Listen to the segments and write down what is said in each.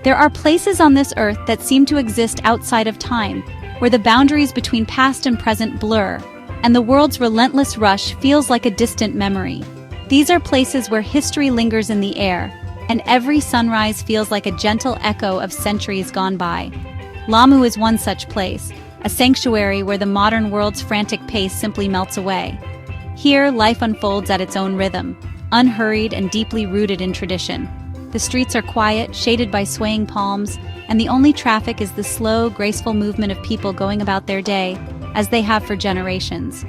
There are places on this earth that seem to exist outside of time, where the boundaries between past and present blur, and the world's relentless rush feels like a distant memory. These are places where history lingers in the air, and every sunrise feels like a gentle echo of centuries gone by. Lamu is one such place, a sanctuary where the modern world's frantic pace simply melts away. Here, life unfolds at its own rhythm, unhurried and deeply rooted in tradition. The streets are quiet, shaded by swaying palms, and the only traffic is the slow, graceful movement of people going about their day, as they have for generations.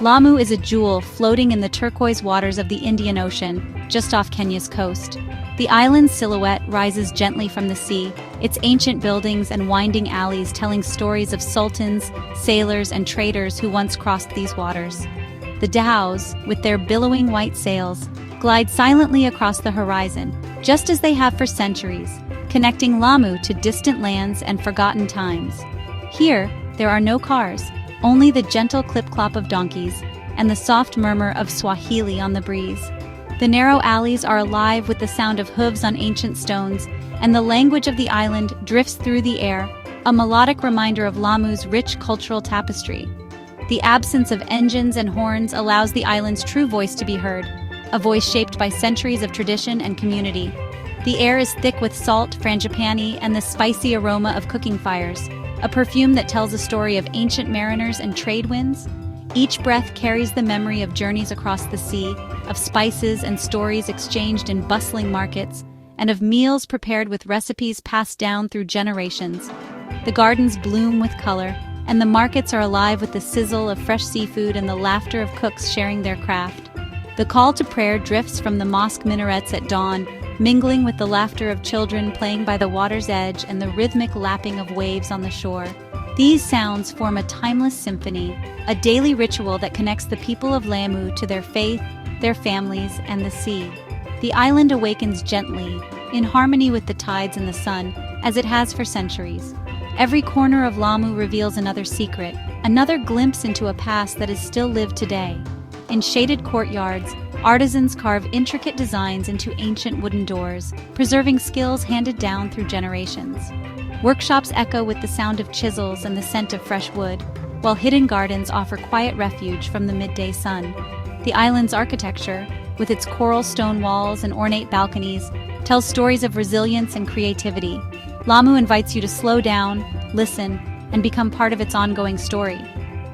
Lamu is a jewel floating in the turquoise waters of the Indian Ocean, just off Kenya's coast. The island's silhouette rises gently from the sea, its ancient buildings and winding alleys telling stories of sultans, sailors, and traders who once crossed these waters. The dhows, with their billowing white sails, glide silently across the horizon, just as they have for centuries, connecting Lamu to distant lands and forgotten times. Here, there are no cars, only the gentle clip-clop of donkeys and the soft murmur of Swahili on the breeze. The narrow alleys are alive with the sound of hooves on ancient stones, and the language of the island drifts through the air, a melodic reminder of Lamu's rich cultural tapestry. The absence of engines and horns allows the island's true voice to be heard, a voice shaped by centuries of tradition and community. The air is thick with salt, frangipani, and the spicy aroma of cooking fires, a perfume that tells a story of ancient mariners and trade winds. Each breath carries the memory of journeys across the sea, of spices and stories exchanged in bustling markets, and of meals prepared with recipes passed down through generations. The gardens bloom with color, and the markets are alive with the sizzle of fresh seafood and the laughter of cooks sharing their craft. The call to prayer drifts from the mosque minarets at dawn, mingling with the laughter of children playing by the water's edge and the rhythmic lapping of waves on the shore. These sounds form a timeless symphony, a daily ritual that connects the people of Lamu to their faith, their families, and the sea. The island awakens gently, in harmony with the tides and the sun, as it has for centuries. Every corner of Lamu reveals another secret, another glimpse into a past that is still lived today. In shaded courtyards, artisans carve intricate designs into ancient wooden doors, preserving skills handed down through generations. Workshops echo with the sound of chisels and the scent of fresh wood, while hidden gardens offer quiet refuge from the midday sun. The island's architecture, with its coral stone walls and ornate balconies, tells stories of resilience and creativity. Lamu invites you to slow down, listen, and become part of its ongoing story.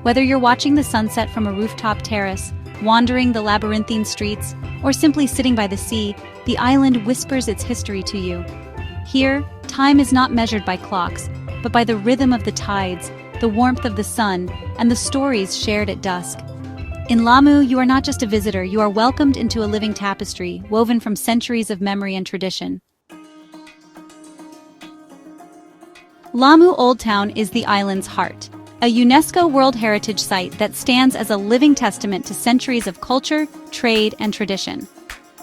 Whether you're watching the sunset from a rooftop terrace, wandering the labyrinthine streets, or simply sitting by the sea, the island whispers its history to you. Here, time is not measured by clocks, but by the rhythm of the tides, the warmth of the sun, and the stories shared at dusk. In Lamu, you are not just a visitor, you are welcomed into a living tapestry, woven from centuries of memory and tradition. Lamu Old Town is the island's heart, a UNESCO World Heritage Site that stands as a living testament to centuries of culture, trade, and tradition.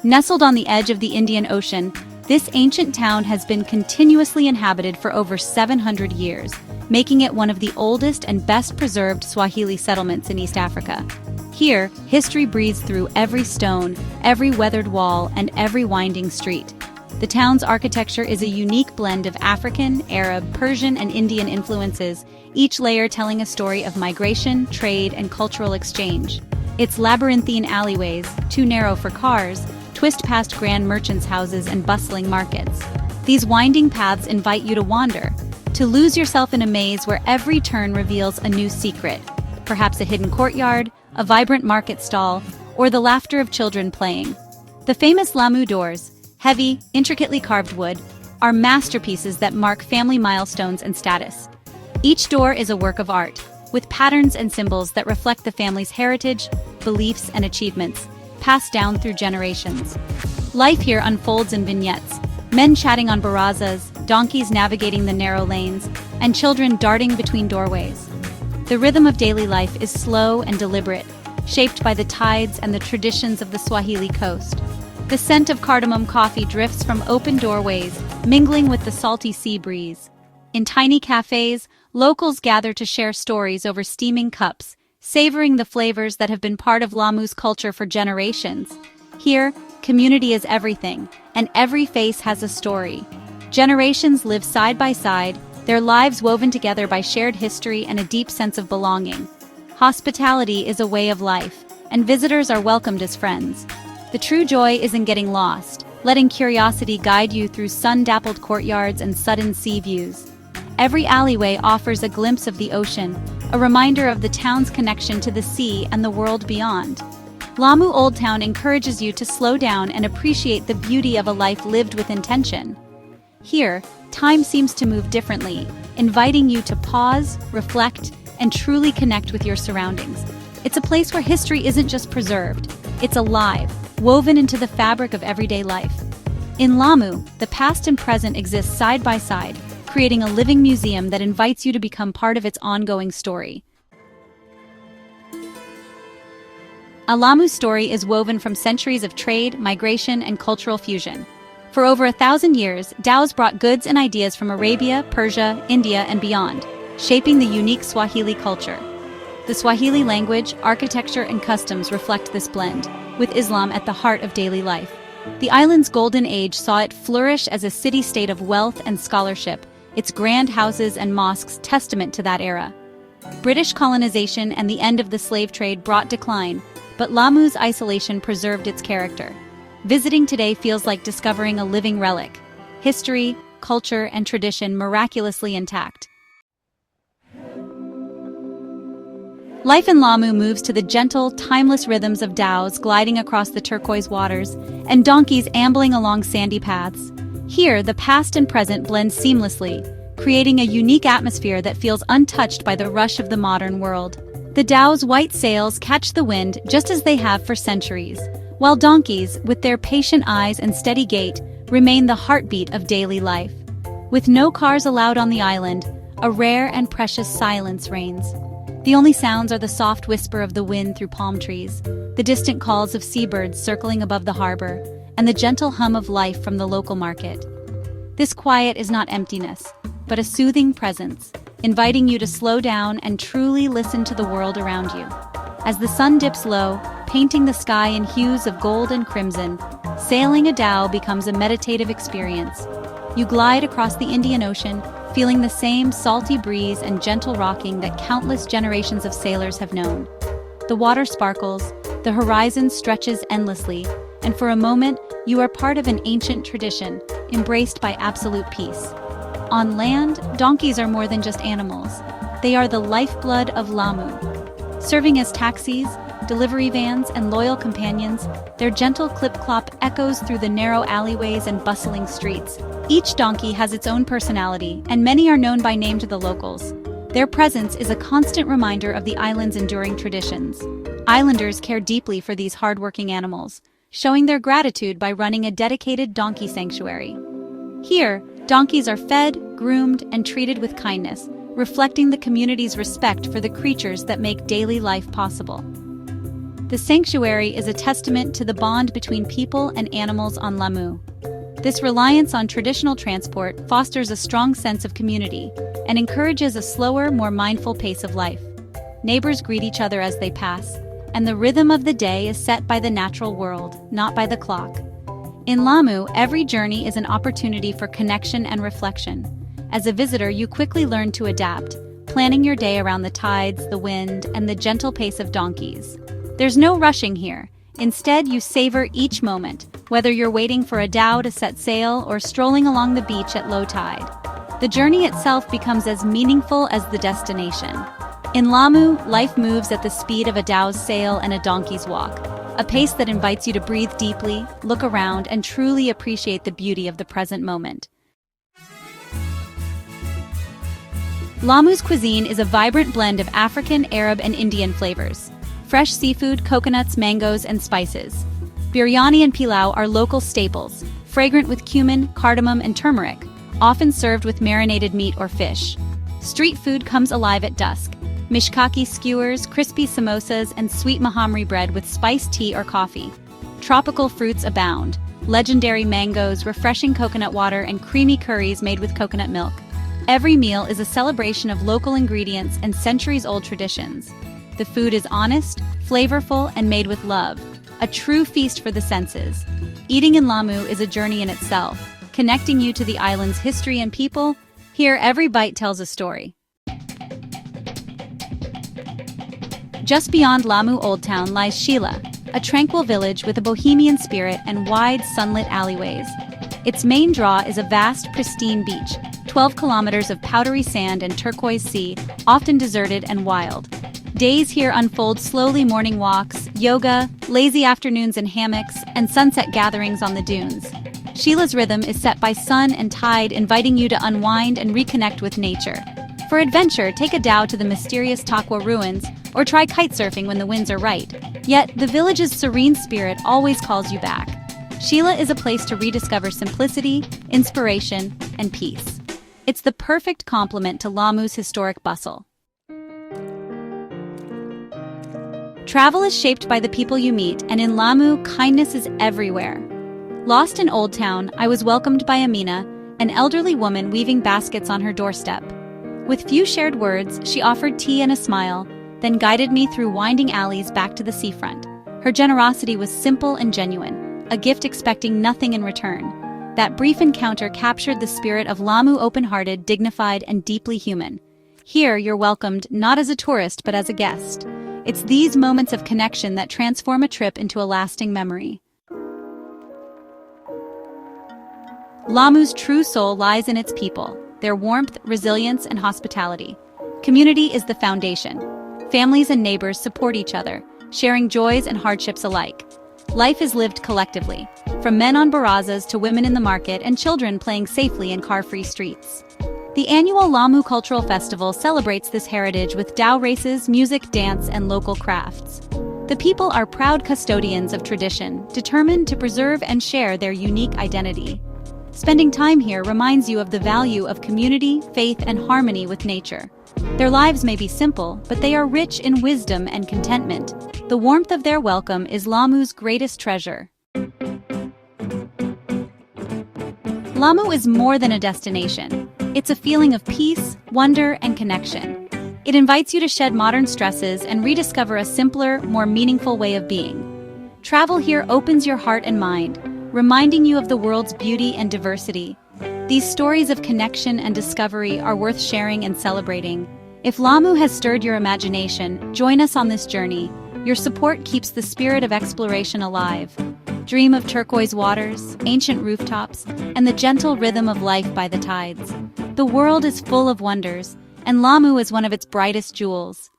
Nestled on the edge of the Indian Ocean, this ancient town has been continuously inhabited for over 700 years, making it one of the oldest and best-preserved Swahili settlements in East Africa. Here, history breathes through every stone, every weathered wall, and every winding street. The town's architecture is a unique blend of African, Arab, Persian, and Indian influences, each layer telling a story of migration, trade, and cultural exchange. Its labyrinthine alleyways, too narrow for cars, twist past grand merchants' houses and bustling markets. These winding paths invite you to wander, to lose yourself in a maze where every turn reveals a new secret, perhaps a hidden courtyard, a vibrant market stall, or the laughter of children playing. The famous Lamu doors, heavy, intricately carved wood, are masterpieces that mark family milestones and status. Each door is a work of art, with patterns and symbols that reflect the family's heritage, beliefs, and achievements, passed down through generations. Life here unfolds in vignettes, men chatting on barazas, donkeys navigating the narrow lanes, and children darting between doorways. The rhythm of daily life is slow and deliberate, shaped by the tides and the traditions of the Swahili coast. The scent of cardamom coffee drifts from open doorways, mingling with the salty sea breeze. In tiny cafes, locals gather to share stories over steaming cups, savoring the flavors that have been part of Lamu's culture for generations. Here, community is everything, and every face has a story. Generations live side by side, their lives woven together by shared history and a deep sense of belonging. Hospitality is a way of life, and visitors are welcomed as friends. The true joy is in getting lost, letting curiosity guide you through sun-dappled courtyards and sudden sea views. Every alleyway offers a glimpse of the ocean, a reminder of the town's connection to the sea and the world beyond. Lamu Old Town encourages you to slow down and appreciate the beauty of a life lived with intention. Here, time seems to move differently, inviting you to pause, reflect, and truly connect with your surroundings. It's a place where history isn't just preserved, it's alive, woven into the fabric of everyday life. In Lamu, the past and present exist side by side, creating a living museum that invites you to become part of its ongoing story. A Lamu story is woven from centuries of trade, migration, and cultural fusion. For over 1,000 years, dhows brought goods and ideas from Arabia, Persia, India, and beyond, shaping the unique Swahili culture. The Swahili language, architecture, and customs reflect this blend, with Islam at the heart of daily life. The island's golden age saw it flourish as a city-state of wealth and scholarship, its grand houses and mosques testament to that era. British colonization and the end of the slave trade brought decline, but Lamu's isolation preserved its character. Visiting today feels like discovering a living relic, history, culture, and tradition miraculously intact. Life in Lamu moves to the gentle, timeless rhythms of dhows gliding across the turquoise waters and donkeys ambling along sandy paths. Here, the past and present blend seamlessly, creating a unique atmosphere that feels untouched by the rush of the modern world. The dhow's white sails catch the wind just as they have for centuries, while donkeys, with their patient eyes and steady gait, remain the heartbeat of daily life. With no cars allowed on the island, a rare and precious silence reigns. The only sounds are the soft whisper of the wind through palm trees, the distant calls of seabirds circling above the harbor, and the gentle hum of life from the local market. This quiet is not emptiness, but a soothing presence, inviting you to slow down and truly listen to the world around you. As the sun dips low, painting the sky in hues of gold and crimson, sailing a dhow becomes a meditative experience. You glide across the Indian Ocean, feeling the same salty breeze and gentle rocking that countless generations of sailors have known. The water sparkles, the horizon stretches endlessly, and for a moment, you are part of an ancient tradition, embraced by absolute peace. On land, donkeys are more than just animals. They are the lifeblood of Lamu. Serving as taxis, delivery vans, and loyal companions, their gentle clip-clop echoes through the narrow alleyways and bustling streets. Each donkey has its own personality, and many are known by name to the locals. Their presence is a constant reminder of the island's enduring traditions. Islanders care deeply for these hardworking animals, showing their gratitude by running a dedicated donkey sanctuary. Here, donkeys are fed, groomed, and treated with kindness, reflecting the community's respect for the creatures that make daily life possible. The sanctuary is a testament to the bond between people and animals on Lamu. This reliance on traditional transport fosters a strong sense of community and encourages a slower, more mindful pace of life. Neighbors greet each other as they pass, and the rhythm of the day is set by the natural world, not by the clock. In Lamu, every journey is an opportunity for connection and reflection. As a visitor, you quickly learn to adapt, planning your day around the tides, the wind, and the gentle pace of donkeys. There's no rushing here. Instead, you savor each moment, whether you're waiting for a dhow to set sail or strolling along the beach at low tide. The journey itself becomes as meaningful as the destination. In Lamu, life moves at the speed of a dhow's sail and a donkey's walk, a pace that invites you to breathe deeply, look around, and truly appreciate the beauty of the present moment. Lamu's cuisine is a vibrant blend of African, Arab, and Indian flavors. Fresh seafood, coconuts, mangoes, and spices. Biryani and pilau are local staples, fragrant with cumin, cardamom, and turmeric, often served with marinated meat or fish. Street food comes alive at dusk. Mishkaki skewers, crispy samosas, and sweet mahamri bread with spiced tea or coffee. Tropical fruits abound. Legendary mangoes, refreshing coconut water, and creamy curries made with coconut milk. Every meal is a celebration of local ingredients and centuries-old traditions. The food is honest, flavorful, and made with love, a true feast for the senses. Eating in Lamu is a journey in itself, connecting you to the island's history and people. Here, every bite tells a story. Just beyond Lamu Old Town lies Sheila, a tranquil village with a bohemian spirit and wide, sunlit alleyways. Its main draw is a vast, pristine beach, 12 kilometers of powdery sand and turquoise sea, often deserted and wild. Days here unfold slowly: morning walks, yoga, lazy afternoons in hammocks, and sunset gatherings on the dunes. Sheila's rhythm is set by sun and tide, inviting you to unwind and reconnect with nature. For adventure, take a dhow to the mysterious Takwa ruins, or try kitesurfing when the winds are right. Yet, the village's serene spirit always calls you back. Sheila is a place to rediscover simplicity, inspiration, and peace. It's the perfect complement to Lamu's historic bustle. Travel is shaped by the people you meet, and in Lamu, kindness is everywhere. Lost in Old Town, I was welcomed by Amina, an elderly woman weaving baskets on her doorstep. With few shared words, she offered tea and a smile, then guided me through winding alleys back to the seafront. Her generosity was simple and genuine, a gift expecting nothing in return. That brief encounter captured the spirit of Lamu: open-hearted, dignified, and deeply human. Here, you're welcomed not as a tourist but as a guest. It's these moments of connection that transform a trip into a lasting memory. Lamu's true soul lies in its people, their warmth, resilience, and hospitality. Community is the foundation. Families and neighbors support each other, sharing joys and hardships alike. Life is lived collectively, from men on barazas to women in the market and children playing safely in car-free streets. The annual Lamu Cultural Festival celebrates this heritage with dhow races, music, dance, and local crafts. The people are proud custodians of tradition, determined to preserve and share their unique identity. Spending time here reminds you of the value of community, faith, and harmony with nature. Their lives may be simple, but they are rich in wisdom and contentment. The warmth of their welcome is Lamu's greatest treasure. Lamu is more than a destination. It's a feeling of peace, wonder, and connection. It invites you to shed modern stresses and rediscover a simpler, more meaningful way of being. Travel here opens your heart and mind, reminding you of the world's beauty and diversity. These stories of connection and discovery are worth sharing and celebrating. If Lamu has stirred your imagination, join us on this journey. Your support keeps the spirit of exploration alive. Dream of turquoise waters, ancient rooftops, and the gentle rhythm of life by the tides. The world is full of wonders, and Lamu is one of its brightest jewels.